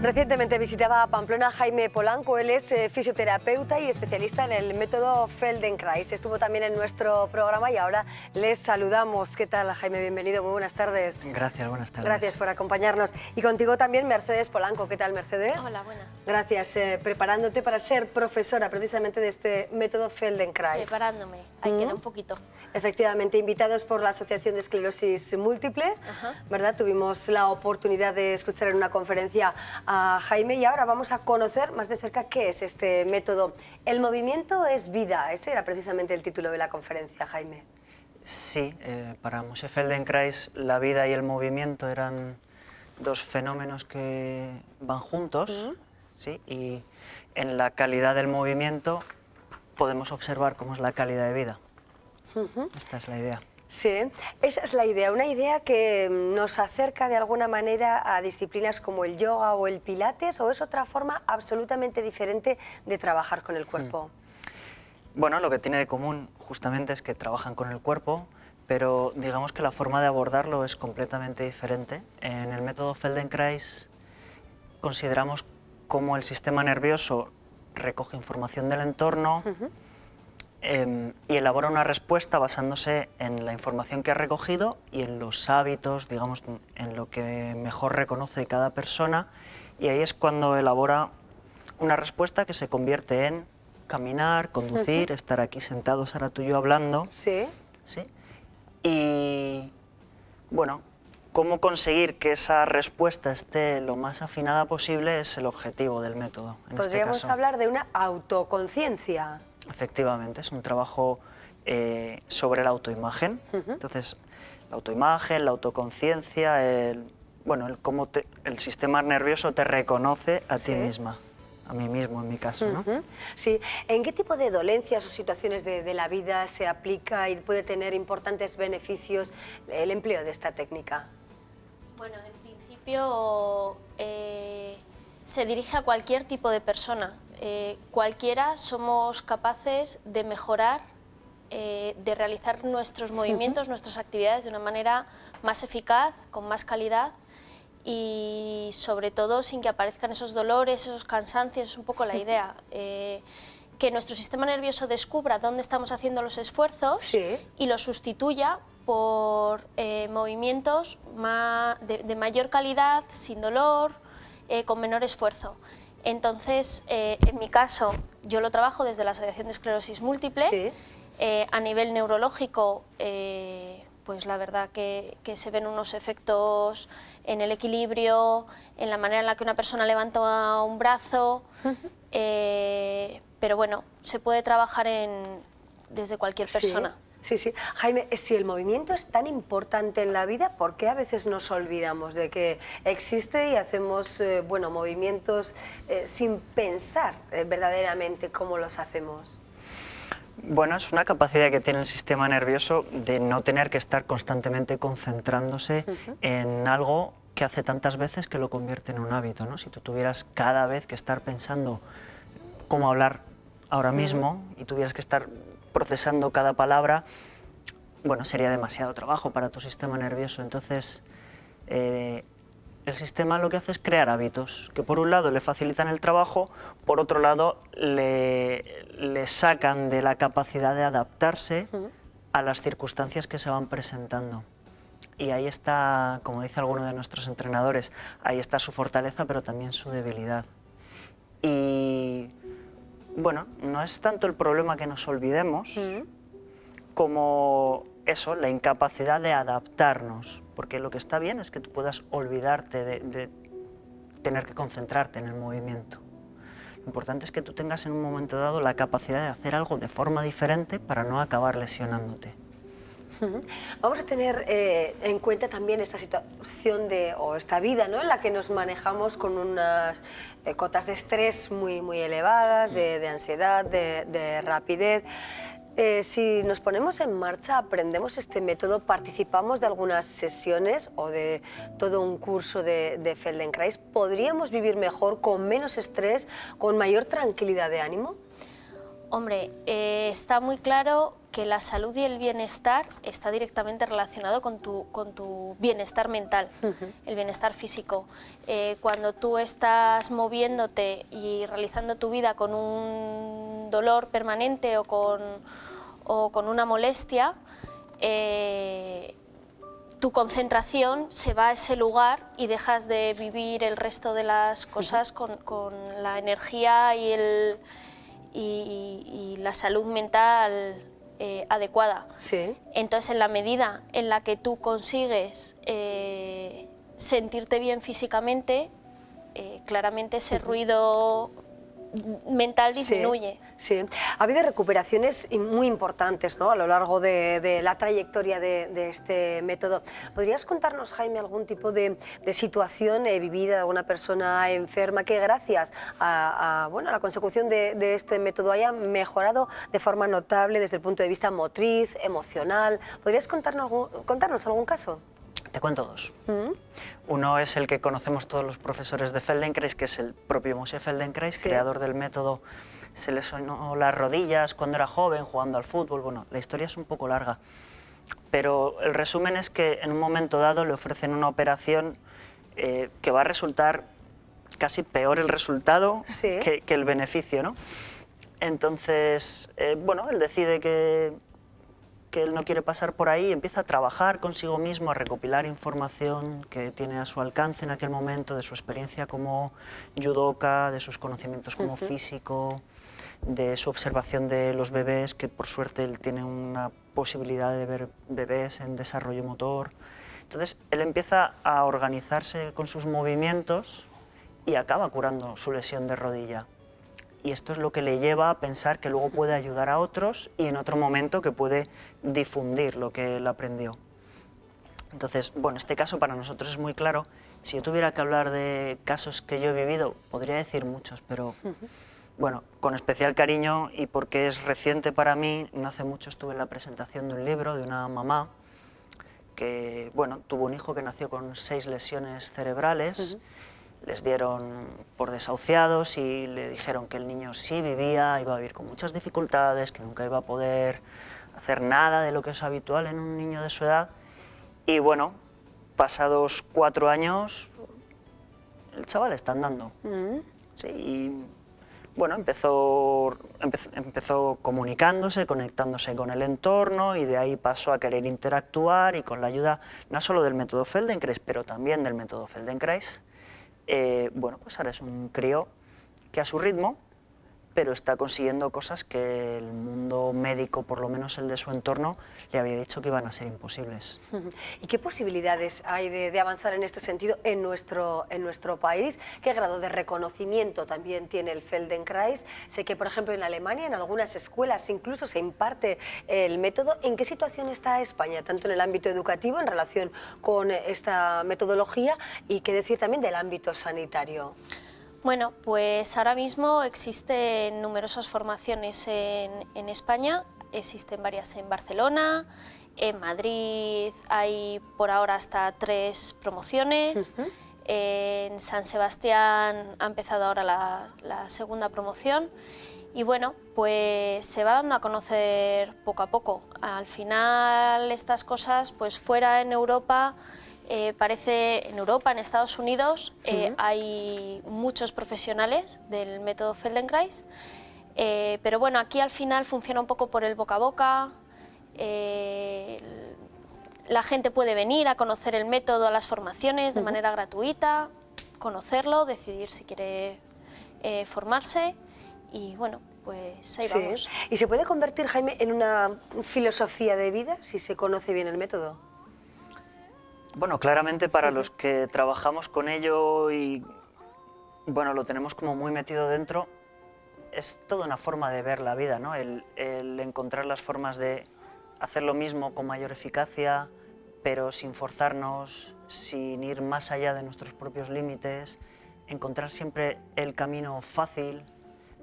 Recientemente visitaba a Pamplona Jaime Polanco. Él es fisioterapeuta y especialista en el método Feldenkrais. Estuvo también en nuestro programa y ahora les saludamos. ¿Qué tal, Jaime? Bienvenido, muy buenas tardes. Gracias, buenas tardes. Gracias por acompañarnos. Y contigo también Mercedes Polanco. ¿Qué tal, Mercedes? Hola, buenas. Gracias, preparándote para ser profesora precisamente de este método Feldenkrais. Preparándome, ahí queda un poquito. Efectivamente, invitados por la Asociación de Esclerosis Múltiple, ¿verdad? Tuvimos la oportunidad de escuchar en una conferencia a Jaime y ahora vamos a conocer más de cerca qué es este método. El movimiento es vida, ese era precisamente el título de la conferencia, Jaime. Sí, para Moshe Feldenkrais la vida y el movimiento eran dos fenómenos que van juntos, ¿sí? Y en la calidad del movimiento podemos observar cómo es la calidad de vida. Esta es la idea. Sí, esa es la idea, una idea que nos acerca de alguna manera a disciplinas como el yoga o el pilates, o es otra forma absolutamente diferente de trabajar con el cuerpo. Bueno, lo que tiene de común justamente es que trabajan con el cuerpo, pero digamos que la forma de abordarlo es completamente diferente. En el método Feldenkrais consideramos cómo el sistema nervioso recoge información del entorno y elabora una respuesta basándose en la información que ha recogido y en los hábitos, digamos, en lo que mejor reconoce cada persona, y ahí es cuando elabora una respuesta que se convierte en caminar, conducir, estar aquí sentados ahora tú y yo hablando. Sí. ¿Sí? Y bueno, cómo conseguir que esa respuesta esté lo más afinada posible es el objetivo del método. Podríamos hablar de una autoconciencia. Efectivamente, es un trabajo sobre la autoimagen. Entonces, la autoimagen, la autoconciencia, el cómo el sistema nervioso te reconoce a ti misma, a mí mismo en mi caso, ¿no? Sí. ¿En qué tipo de dolencias o situaciones de la vida se aplica y puede tener importantes beneficios el empleo de esta técnica? Bueno, en principio se dirige a cualquier tipo de persona. Cualquiera somos capaces de mejorar, de realizar nuestros movimientos, nuestras actividades de una manera más eficaz, con más calidad y sobre todo sin que aparezcan esos dolores, esos cansancios. Es un poco la idea. Que nuestro sistema nervioso descubra dónde estamos haciendo los esfuerzos y los sustituya por movimientos de mayor calidad, sin dolor, con menor esfuerzo. Entonces, en mi caso, yo lo trabajo desde la Asociación de Esclerosis Múltiple. A nivel neurológico, pues la verdad que se ven unos efectos en el equilibrio, en la manera en la que una persona levanta un brazo, pero bueno, se puede trabajar desde cualquier persona. Sí, sí. Jaime, si el movimiento es tan importante en la vida, ¿por qué a veces nos olvidamos de que existe y hacemos movimientos sin pensar verdaderamente cómo los hacemos? Bueno, es una capacidad que tiene el sistema nervioso de no tener que estar constantemente concentrándose en algo que hace tantas veces que lo convierte en un hábito, ¿no? Si tú tuvieras cada vez que estar pensando cómo hablar ahora mismo y tuvieras que estar procesando cada palabra, bueno, sería demasiado trabajo para tu sistema nervioso. Entonces, el sistema lo que hace es crear hábitos que por un lado le facilitan el trabajo, por otro lado le sacan de la capacidad de adaptarse a las circunstancias que se van presentando. Y ahí está, como dice alguno de nuestros entrenadores, ahí está su fortaleza, pero también su debilidad. Y bueno, no es tanto el problema que nos olvidemos como eso, la incapacidad de adaptarnos, porque lo que está bien es que tú puedas olvidarte de tener que concentrarte en el movimiento. Lo importante es que tú tengas en un momento dado la capacidad de hacer algo de forma diferente para no acabar lesionándote. Vamos a tener en cuenta también esta situación o esta vida, ¿no?, en la que nos manejamos con unas cotas de estrés muy elevadas, de ansiedad, de rapidez. Si nos ponemos en marcha, aprendemos este método, participamos de algunas sesiones o de todo un curso de Feldenkrais, ¿podríamos vivir mejor, con menos estrés, con mayor tranquilidad de ánimo? Hombre, está muy claro que la salud y el bienestar está directamente relacionado con tu bienestar mental, el bienestar físico. Cuando tú estás moviéndote y realizando tu vida con un dolor permanente o con una molestia, tu concentración se va a ese lugar y dejas de vivir el resto de las cosas con la energía y la salud mental adecuada. Sí. Entonces, en la medida en la que tú consigues sentirte bien físicamente, claramente ese ruido mental disminuye. Sí, sí. Ha habido recuperaciones muy importantes, ¿no?, a lo largo de la trayectoria de este método. ¿Podrías contarnos, Jaime, algún tipo de situación vivida de alguna persona enferma que gracias a la consecución de este método haya mejorado de forma notable desde el punto de vista motriz, emocional? ¿Podrías contarnos algún caso? Te cuento dos. Uno es el que conocemos todos los profesores de Feldenkrais, que es el propio Moshe Feldenkrais, Sí. creador del método. Se le sonó las rodillas cuando era joven, jugando al fútbol. Bueno, la historia es un poco larga, pero el resumen es que en un momento dado le ofrecen una operación que va a resultar casi peor el resultado Sí. que el beneficio, ¿no? Entonces, él decide que él no quiere pasar por ahí, empieza a trabajar consigo mismo, a recopilar información que tiene a su alcance en aquel momento, de su experiencia como judoka, de sus conocimientos como físico, de su observación de los bebés, que por suerte él tiene una posibilidad de ver bebés en desarrollo motor. Entonces él empieza a organizarse con sus movimientos y acaba curando su lesión de rodilla. Y esto es lo que le lleva a pensar que luego puede ayudar a otros y en otro momento que puede difundir lo que él aprendió. Entonces, este caso para nosotros es muy claro. Si yo tuviera que hablar de casos que yo he vivido, podría decir muchos, pero con especial cariño, y porque es reciente para mí, no hace mucho estuve en la presentación de un libro de una mamá que tuvo un hijo que nació con 6 lesiones cerebrales. Les dieron por desahuciados y le dijeron que el niño sí vivía, iba a vivir con muchas dificultades, que nunca iba a poder hacer nada de lo que es habitual en un niño de su edad. Y pasados 4 años, el chaval está andando. Sí, y empezó comunicándose, conectándose con el entorno, y de ahí pasó a querer interactuar, y con la ayuda no solo del método Feldenkrais, pero también del método Feldenkrais, pues ahora es un crío que a su ritmo, pero está consiguiendo cosas que el mundo médico, por lo menos el de su entorno, le había dicho que iban a ser imposibles. ¿Y qué posibilidades hay de avanzar en este sentido en nuestro país? ¿Qué grado de reconocimiento también tiene el Feldenkrais? Sé que, por ejemplo, en Alemania, en algunas escuelas incluso se imparte el método. ¿En qué situación está España, tanto en el ámbito educativo en relación con esta metodología, y qué decir también del ámbito sanitario? Bueno, pues ahora mismo existen numerosas formaciones en España, existen varias en Barcelona, en Madrid hay por ahora hasta 3 promociones, en San Sebastián ha empezado ahora la segunda promoción, y pues se va dando a conocer poco a poco. Al final estas cosas, pues fuera en Europa, parece en Europa, en Estados Unidos, hay muchos profesionales del método Feldenkrais, pero aquí al final funciona un poco por el boca a boca. La gente puede venir a conocer el método a las formaciones de manera gratuita, conocerlo, decidir si quiere formarse, y pues ahí vamos. ¿Y se puede convertir, Jaime, en una filosofía de vida si se conoce bien el método? Claramente para los que trabajamos con ello y lo tenemos como muy metido dentro, es toda una forma de ver la vida, ¿no? El encontrar las formas de hacer lo mismo con mayor eficacia, pero sin forzarnos, sin ir más allá de nuestros propios límites, encontrar siempre el camino fácil,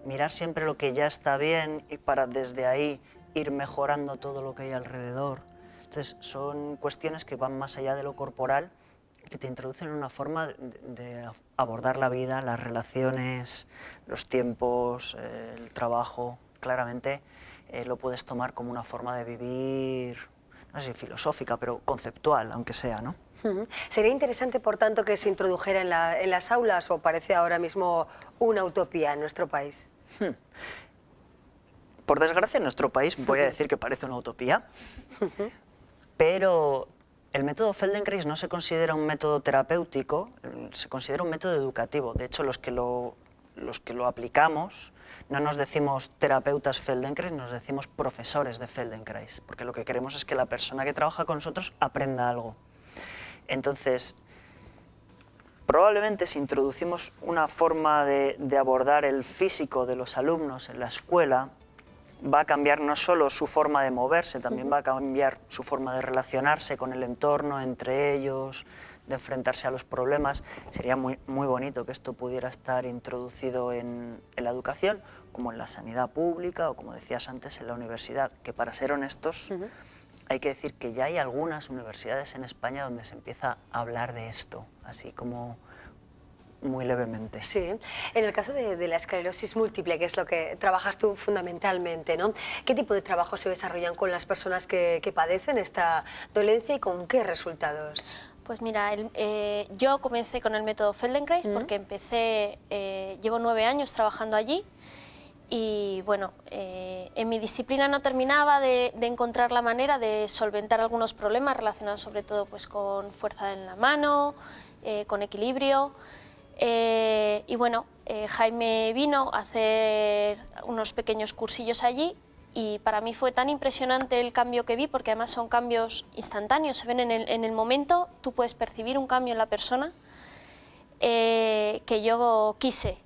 mirar siempre lo que ya está bien y para desde ahí ir mejorando todo lo que hay alrededor. Entonces son cuestiones que van más allá de lo corporal, que te introducen en una forma de abordar la vida, las relaciones, los tiempos, el trabajo. claramente lo puedes tomar como una forma de vivir, no sé si filosófica, pero conceptual, aunque sea, ¿no? Sería interesante, por tanto, que se introdujera en las aulas, o parece ahora mismo una utopía en nuestro país. Por desgracia, en nuestro país voy a decir que parece una utopía, pero el método Feldenkrais no se considera un método terapéutico, se considera un método educativo. De hecho, los que lo aplicamos no nos decimos terapeutas Feldenkrais, nos decimos profesores de Feldenkrais, porque lo que queremos es que la persona que trabaja con nosotros aprenda algo. Entonces, probablemente si introducimos una forma de abordar el físico de los alumnos en la escuela, va a cambiar no solo su forma de moverse, también va a cambiar su forma de relacionarse con el entorno, entre ellos, de enfrentarse a los problemas. Sería muy bonito que esto pudiera estar introducido en la educación, como en la sanidad pública o, como decías antes, en la universidad, que, para ser honestos, hay que decir que ya hay algunas universidades en España donde se empieza a hablar de esto, así como muy levemente. Sí, en el caso de la esclerosis múltiple, que es lo que trabajas tú fundamentalmente, ¿no? ¿Qué tipo de trabajo se desarrollan con las personas que padecen esta dolencia y con qué resultados? Pues mira, yo comencé con el método Feldenkrais porque llevo 9 años trabajando allí y bueno, en mi disciplina no terminaba de encontrar la manera de solventar algunos problemas relacionados sobre todo pues, con fuerza en la mano, con equilibrio. Y bueno, Jaime vino a hacer unos pequeños cursillos allí y para mí fue tan impresionante el cambio que vi, porque además son cambios instantáneos, se ven en el momento, tú puedes percibir un cambio en la persona, que yo quise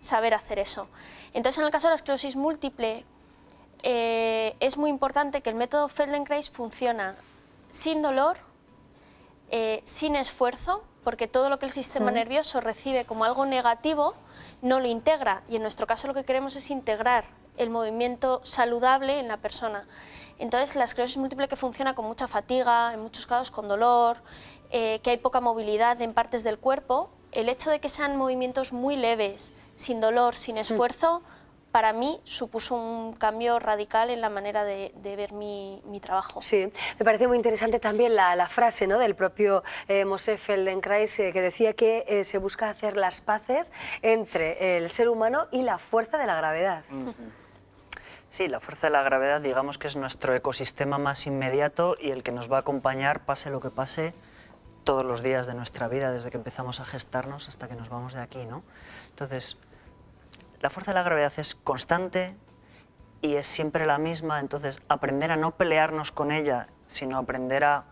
saber hacer eso. Entonces, en el caso de la esclerosis múltiple, es muy importante que el método Feldenkrais funciona sin dolor, sin esfuerzo, porque todo lo que el sistema nervioso recibe como algo negativo no lo integra, y en nuestro caso lo que queremos es integrar el movimiento saludable en la persona. Entonces, la esclerosis múltiple, que funciona con mucha fatiga, en muchos casos con dolor, que hay poca movilidad en partes del cuerpo, el hecho de que sean movimientos muy leves, sin dolor, sin esfuerzo, para mí supuso un cambio radical en la manera de ver mi trabajo. Sí, me parece muy interesante también la frase, ¿no?, del propio Moshe Feldenkrais, que decía que se busca hacer las paces entre el ser humano y la fuerza de la gravedad. Sí, la fuerza de la gravedad, digamos que es nuestro ecosistema más inmediato y el que nos va a acompañar, pase lo que pase, todos los días de nuestra vida, desde que empezamos a gestarnos hasta que nos vamos de aquí, ¿no? Entonces, la fuerza de la gravedad es constante y es siempre la misma, entonces aprender a no pelearnos con ella, sino aprender a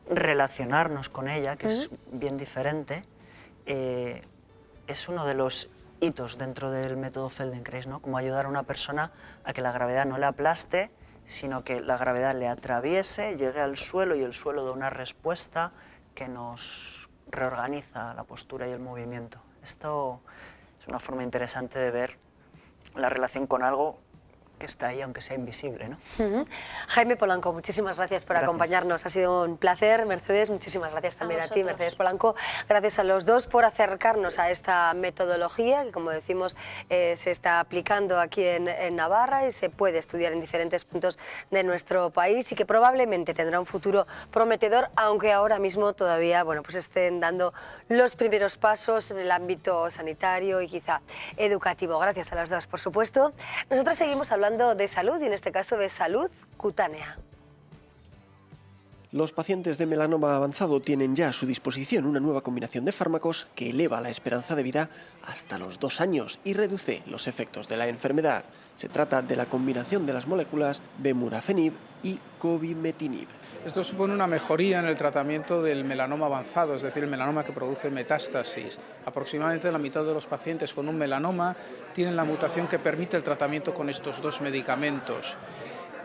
relacionarnos con ella, que es bien diferente, es uno de los hitos dentro del método Feldenkrais, ¿no? Como ayudar a una persona a que la gravedad no le aplaste, sino que la gravedad le atraviese, llegue al suelo y el suelo da una respuesta que nos reorganiza la postura y el movimiento. Esto es una forma interesante de ver la relación con algo que está ahí, aunque sea invisible, ¿no? Jaime Polanco, muchísimas gracias por acompañarnos. Ha sido un placer. Mercedes, muchísimas gracias también a ti, Mercedes Polanco. Gracias a los dos por acercarnos a esta metodología que, como decimos, se está aplicando aquí en Navarra y se puede estudiar en diferentes puntos de nuestro país y que probablemente tendrá un futuro prometedor, aunque ahora mismo todavía, bueno, pues estén dando los primeros pasos en el ámbito sanitario y quizá educativo. Gracias a los dos, por supuesto. Nosotros seguimos hablando de salud y en este caso de salud cutánea. Los pacientes de melanoma avanzado tienen ya a su disposición una nueva combinación de fármacos que eleva la esperanza de vida hasta los 2 años y reduce los efectos de la enfermedad. Se trata de la combinación de las moléculas bemurafenib y cobimetinib. Esto supone una mejoría en el tratamiento del melanoma avanzado, es decir, el melanoma que produce metástasis. Aproximadamente la mitad de los pacientes con un melanoma tienen la mutación que permite el tratamiento con estos 2 medicamentos.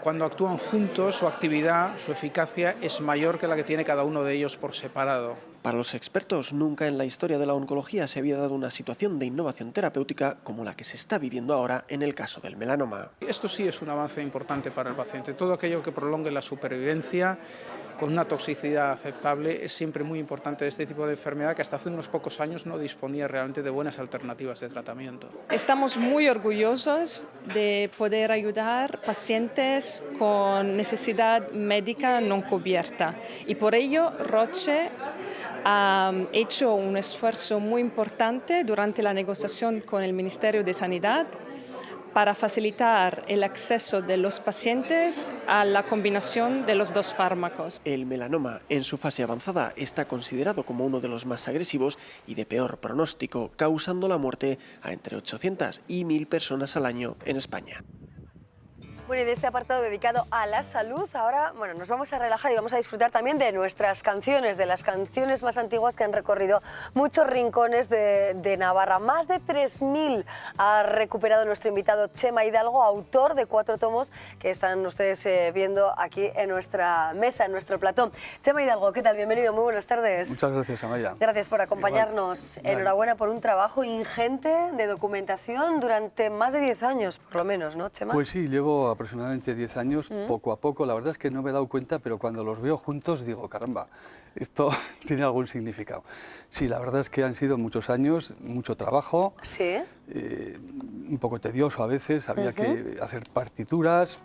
Cuando actúan juntos, su actividad, su eficacia es mayor que la que tiene cada uno de ellos por separado. Para los expertos, nunca en la historia de la oncología se había dado una situación de innovación terapéutica como la que se está viviendo ahora en el caso del melanoma. Esto sí es un avance importante para el paciente. Todo aquello que prolongue la supervivencia con una toxicidad aceptable, es siempre muy importante este tipo de enfermedad que hasta hace unos pocos años no disponía realmente de buenas alternativas de tratamiento. Estamos muy orgullosos de poder ayudar pacientes con necesidad médica no cubierta y por ello Roche ha hecho un esfuerzo muy importante durante la negociación con el Ministerio de Sanidad para facilitar el acceso de los pacientes a la combinación de los dos fármacos. El melanoma en su fase avanzada está considerado como uno de los más agresivos y de peor pronóstico, causando la muerte a entre 800 y 1000 personas al año en España. Bueno, y de este apartado dedicado a la salud, ahora nos vamos a relajar y vamos a disfrutar también de nuestras canciones, de las canciones más antiguas que han recorrido muchos rincones de Navarra. Más de 3000 ha recuperado nuestro invitado Chema Hidalgo, autor de 4 tomos que están ustedes viendo aquí en nuestra mesa, en nuestro plató. Chema Hidalgo, ¿qué tal? Bienvenido, muy buenas tardes. Muchas gracias, Amaya. Gracias por acompañarnos. Igual. Enhorabuena por un trabajo ingente de documentación durante más de 10 años, por lo menos, ¿no, Chema? Pues sí, llevo aproximadamente 10 años, poco a poco. La verdad es que no me he dado cuenta, pero cuando los veo juntos digo, caramba, esto tiene algún significado. Sí, la verdad es que han sido muchos años, mucho trabajo, Sí. Un poco tedioso a veces, había que hacer partituras,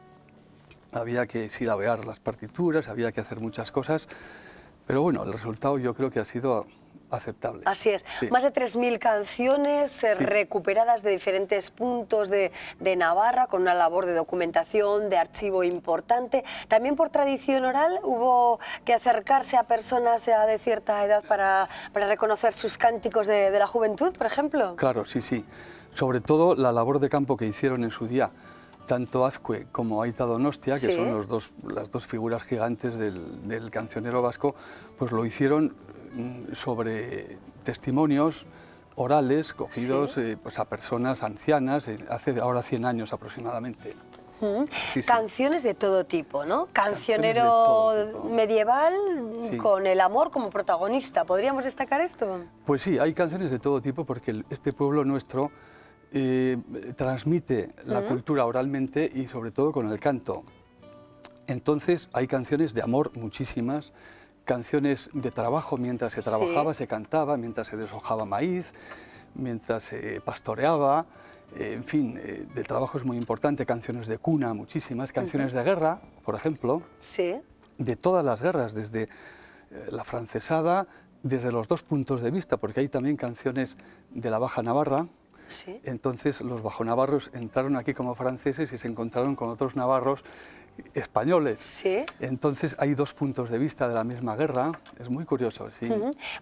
había que silabear las partituras, había que hacer muchas cosas, pero bueno, el resultado yo creo que ha sido aceptable. Así es, Sí. más de 3000 canciones recuperadas de diferentes puntos de Navarra, con una labor de documentación, de archivo importante. También por tradición oral hubo que acercarse a personas ya de cierta edad para reconocer sus cánticos de la juventud, por ejemplo. Claro, sí, sí. Sobre todo la labor de campo que hicieron en su día, tanto Azcue como Aita Donostia, que Sí. son las dos figuras gigantes del cancionero vasco, pues lo hicieron sobre testimonios orales cogidos pues a personas ancianas, hace ahora 100 años aproximadamente. Sí, sí. Canciones de todo tipo, ¿no? Canciones de Cancionero todo tipo. medieval Sí. con el amor como protagonista. ¿Podríamos destacar esto? Pues sí, hay canciones de todo tipo porque este pueblo nuestro transmite la cultura oralmente y sobre todo con el canto. Entonces hay canciones de amor muchísimas, canciones de trabajo mientras se trabajaba, se cantaba, mientras se deshojaba maíz, mientras se pastoreaba, en fin, de trabajo es muy importante, canciones de cuna muchísimas, canciones de guerra, por ejemplo, Sí. de todas las guerras, desde la francesada, desde los dos puntos de vista, porque hay también canciones de la Baja Navarra. Sí. Entonces los bajonavarros entraron aquí como franceses y se encontraron con otros navarros españoles. Sí. Entonces hay dos puntos de vista de la misma guerra, es muy curioso, sí.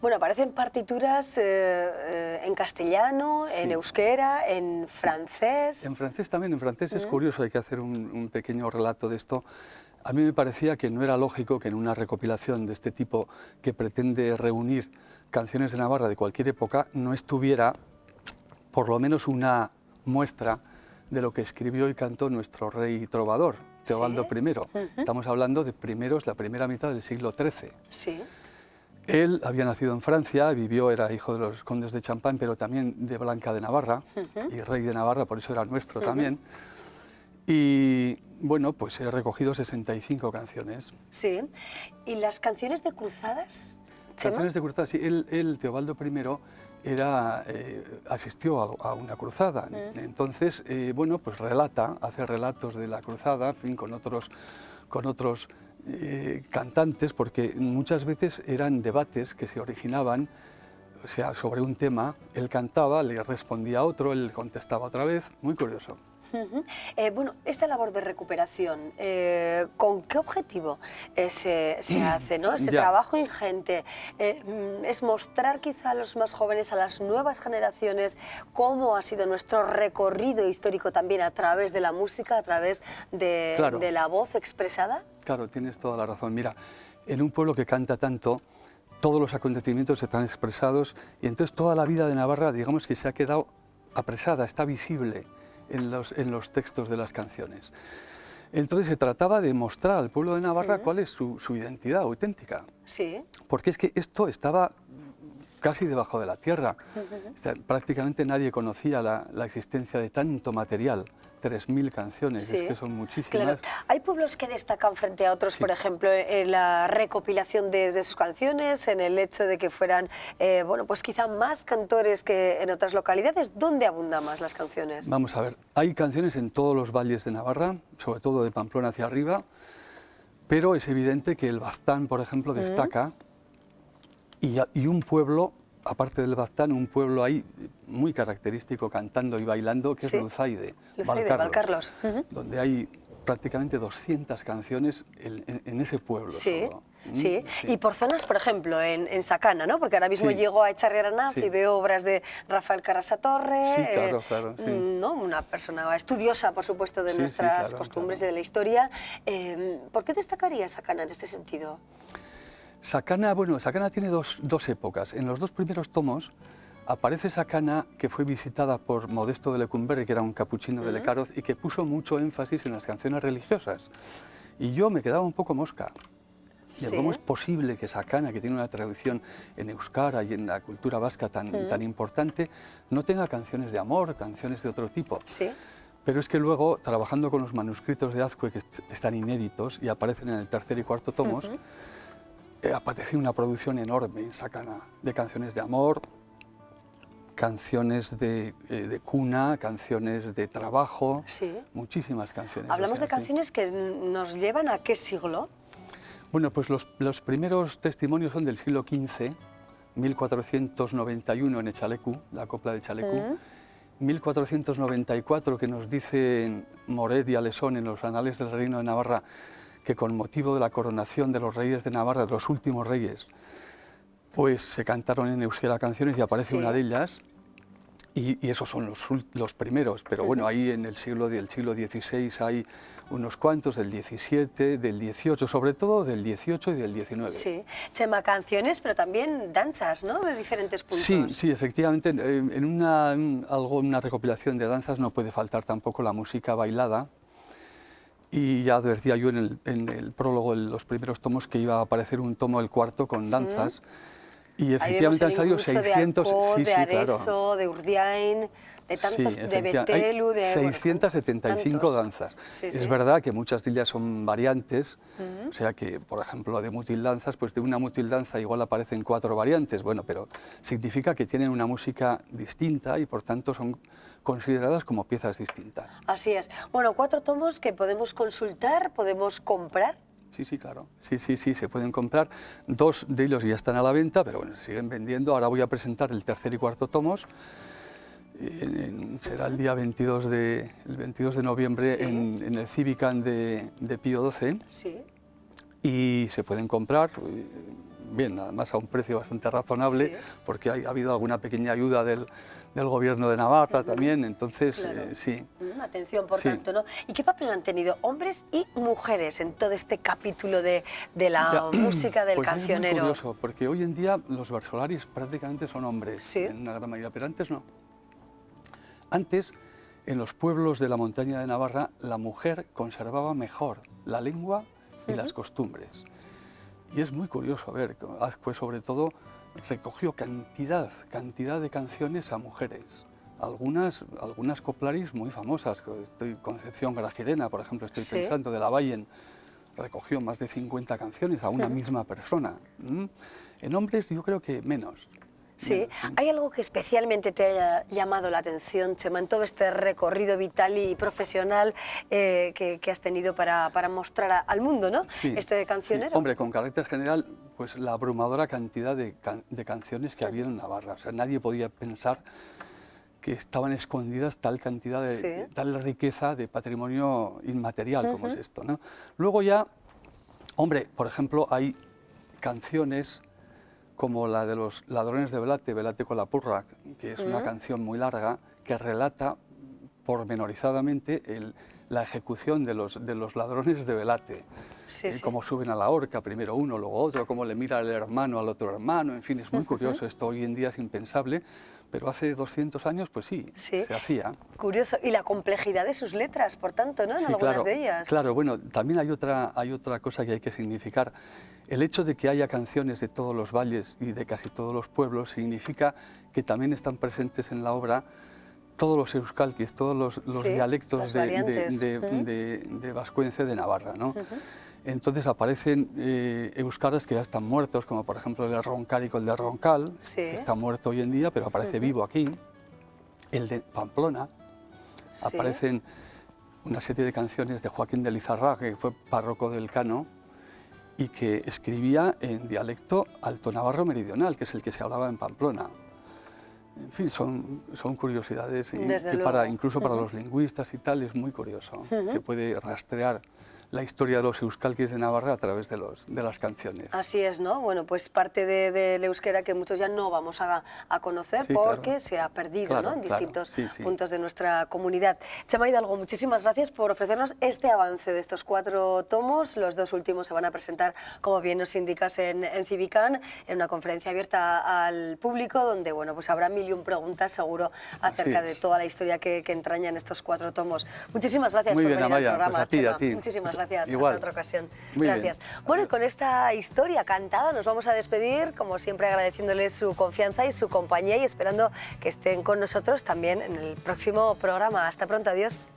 Bueno, aparecen partituras en castellano, en Sí. euskera, en francés. En francés también, en francés es curioso, hay que hacer un pequeño relato de esto. A mí me parecía que no era lógico que en una recopilación de este tipo que pretende reunir canciones de Navarra de cualquier época no estuviera por lo menos una muestra de lo que escribió y cantó nuestro rey trovador, Teobaldo I. Estamos hablando de la primera mitad del siglo XIII. Sí. Él había nacido en Francia, era hijo de los condes de Champagne, pero también de Blanca de Navarra, y rey de Navarra, por eso era nuestro también. Y bueno, pues he recogido 65 canciones. Sí. ¿Y las canciones de cruzadas? Chema? Canciones de cruzada, sí, él Teobaldo I, asistió a una cruzada. Entonces, bueno, pues hace relatos de la cruzada, en fin, con otros cantantes, porque muchas veces eran debates que se originaban, o sea, sobre un tema, él cantaba, le respondía a otro, él contestaba otra vez, muy curioso. Bueno, esta labor de recuperación, ¿con qué objetivo se hace, ¿no? Este Ya. trabajo ingente es mostrar quizá a los más jóvenes, a las nuevas generaciones, cómo ha sido nuestro recorrido histórico también a través de la música, a través de, Claro. de la voz expresada. Claro, tienes toda la razón. Mira, en un pueblo que canta tanto, todos los acontecimientos están expresados y entonces toda la vida de Navarra, digamos que se ha quedado apresada, está visible en los textos de las canciones. Entonces se trataba de mostrar al pueblo de Navarra cuál es su identidad auténtica, Sí. porque es que esto estaba casi debajo de la tierra. O sea, prácticamente nadie conocía la existencia de tanto material. 3.000 canciones, Sí, es que son muchísimas. claro. ¿Hay pueblos que destacan frente a otros, Sí. por ejemplo, en la recopilación de sus canciones, en el hecho de que fueran, bueno, pues quizá más cantores que en otras localidades? ¿Dónde abundan más las canciones? Vamos a ver, hay canciones en todos los valles de Navarra, sobre todo de Pamplona hacia arriba, pero es evidente que el Baztán, por ejemplo, destaca, y un pueblo, aparte del Baztán, un pueblo ahí muy característico cantando y bailando, que Sí. es Luzaide, Valcarlos. donde hay prácticamente 200 canciones en ese pueblo. Sí, solo. sí. Sí. Y por zonas, por ejemplo, en Sacana, ¿no? Porque ahora mismo Sí. llego a Echarri-Aranaz Sí. y veo obras de Rafael Carasatorre, Sí, claro, claro, sí. ¿no? Una persona estudiosa, por supuesto, de Sí, sí, nuestras claro, costumbres claro. y de la historia. ¿Por qué destacaría Sacana en este sentido? Sacana, bueno, Sacana tiene dos épocas. En los dos primeros tomos aparece Sacana, que fue visitada por Modesto de Lecumberri, que era un capuchino de Lecaroz, y que puso mucho énfasis en las canciones religiosas. Y yo me quedaba un poco mosca. Sí. ¿Cómo es posible que Sacana, que tiene una tradición en euskara y en la cultura vasca tan importante, no tenga canciones de amor, canciones de otro tipo? Sí. Pero es que luego, trabajando con los manuscritos de Azcue, que están inéditos y aparecen en el tercer y cuarto tomos, aparece una producción enorme en Sacana de canciones de amor, canciones de cuna, canciones de trabajo, Sí. muchísimas canciones. Hablamos o sea, de canciones que nos llevan a qué siglo. Bueno, pues los primeros testimonios son del siglo XV, 1491 en Echalecu, la copla de Echalecu, 1494 que nos dice Moret y Alesón en los Anales del Reino de Navarra que con motivo de la coronación de los reyes de Navarra, de los últimos reyes, pues se cantaron en euskera canciones y aparece Sí. una de ellas. Y esos son los primeros, pero bueno, ahí en el siglo XVI hay unos cuantos, del XVII, del XVIII, sobre todo del XVIII y del XIX. Sí. Chema, canciones, pero también danzas, ¿no? De diferentes puntos. Sí, sí, efectivamente, en una recopilación de danzas no puede faltar tampoco la música bailada. Y ya advertía yo en el prólogo de los primeros tomos que iba a aparecer un tomo, el cuarto, con danzas. Y efectivamente han salido 600, de Alcó, sí, de sí, Areso, claro. de Urdiain, de tantos, Sí, de efectivamente. Betelu, Hay de 675 tantos. danzas. Sí, Es sí. verdad que muchas de ellas son variantes, o sea que, por ejemplo, de mutildanzas, pues de una mutildanza igual aparecen 4 variantes, bueno, pero significa que tienen una música distinta y por tanto son consideradas como piezas distintas. Así es. Bueno, 4 tomos que podemos consultar, podemos comprar. Sí, sí, claro. Sí, sí, sí, se pueden comprar. 2 de ellos ya están a la venta, pero bueno, se siguen vendiendo. Ahora voy a presentar el tercer y cuarto tomos. Será el día 22 de noviembre Sí. en el Civican de Pío XII. Sí. Y se pueden comprar, bien, además a un precio bastante razonable, Sí. porque ha habido alguna pequeña ayuda del gobierno de Navarra también, entonces Claro. sí. Atención, por Sí. tanto, ¿no? ¿Y qué papel han tenido hombres y mujeres en todo este capítulo de la Ya, música del pues cancionero? Es muy curioso, porque hoy en día los versolaris prácticamente son hombres, Sí. en una gran medida, pero antes no. Antes, en los pueblos de la montaña de Navarra, la mujer conservaba mejor la lengua y las costumbres. Y es muy curioso ver, Azcue sobre todo recogió cantidad de canciones a mujeres. Algunas coplaris muy famosas, Concepción Gragirena, por ejemplo, estoy Sí. pensando, de la Vallen, recogió más de 50 canciones a una misma persona. En hombres yo creo que menos. Sí. ¿Hay algo que especialmente te haya llamado la atención, Chema, en todo este recorrido vital y profesional que has tenido para mostrar al mundo, ¿no? Sí, Este cancionero. sí. Hombre, con carácter general, pues la abrumadora cantidad de canciones que había en Navarra. O sea, nadie podía pensar que estaban escondidas tal cantidad de Sí. tal riqueza de patrimonio inmaterial como es esto, ¿no? Luego ya, hombre, por ejemplo, hay canciones como la de los ladrones de Velate, Velate con la purra, que es una canción muy larga que relata pormenorizadamente la ejecución de los ladrones de Velate. Sí, sí. Cómo suben a la horca, primero uno, luego otro, cómo le mira el hermano al otro hermano, en fin, es muy curioso, esto hoy en día es impensable, pero hace 200 años pues sí, Sí. se hacía. Curioso. Y la complejidad de sus letras, por tanto, ¿no? En Sí, algunas claro, de ellas. claro, bueno, también hay otra cosa que hay que significar. El hecho de que haya canciones de todos los valles y de casi todos los pueblos significa que también están presentes en la obra todos los euskalkis, todos los Sí, dialectos las variantes. de vascuence de Navarra, ¿no? Entonces aparecen euskaras que ya están muertos, como por ejemplo el de Roncárico, el de Roncal, Sí. que está muerto hoy en día, pero aparece vivo aquí. El de Pamplona, Sí. aparecen una serie de canciones de Joaquín de Lizarraga, que fue párroco del Cano, y que escribía en dialecto alto navarro meridional, que es el que se hablaba en Pamplona. En fin, son curiosidades Desde que luego. incluso para los lingüistas y tal es muy curioso. Se puede rastrear la historia de los euskalkis de Navarra a través de las canciones. Así es, ¿no? Bueno, pues parte del euskera que muchos ya no vamos a conocer Sí, porque claro. se ha perdido, Claro, ¿no? En claro. distintos Sí, sí. puntos de nuestra comunidad. Chema Hidalgo, muchísimas gracias por ofrecernos este avance de estos 4 tomos. Los 2 últimos se van a presentar, como bien nos indicas, en Civicán, en una conferencia abierta al público, donde, bueno, pues habrá 1001 preguntas seguro acerca de es. toda la historia que entrañan estos 4 tomos. Muchísimas gracias Muy por bien, venir Amaya, al programa, pues Chema. a ti. Muchísimas Pues gracias. igual. Hasta otra ocasión. Muy bien. Gracias. Bueno, y con esta historia cantada nos vamos a despedir, como siempre agradeciéndoles su confianza y su compañía y esperando que estén con nosotros también en el próximo programa. Hasta pronto, adiós.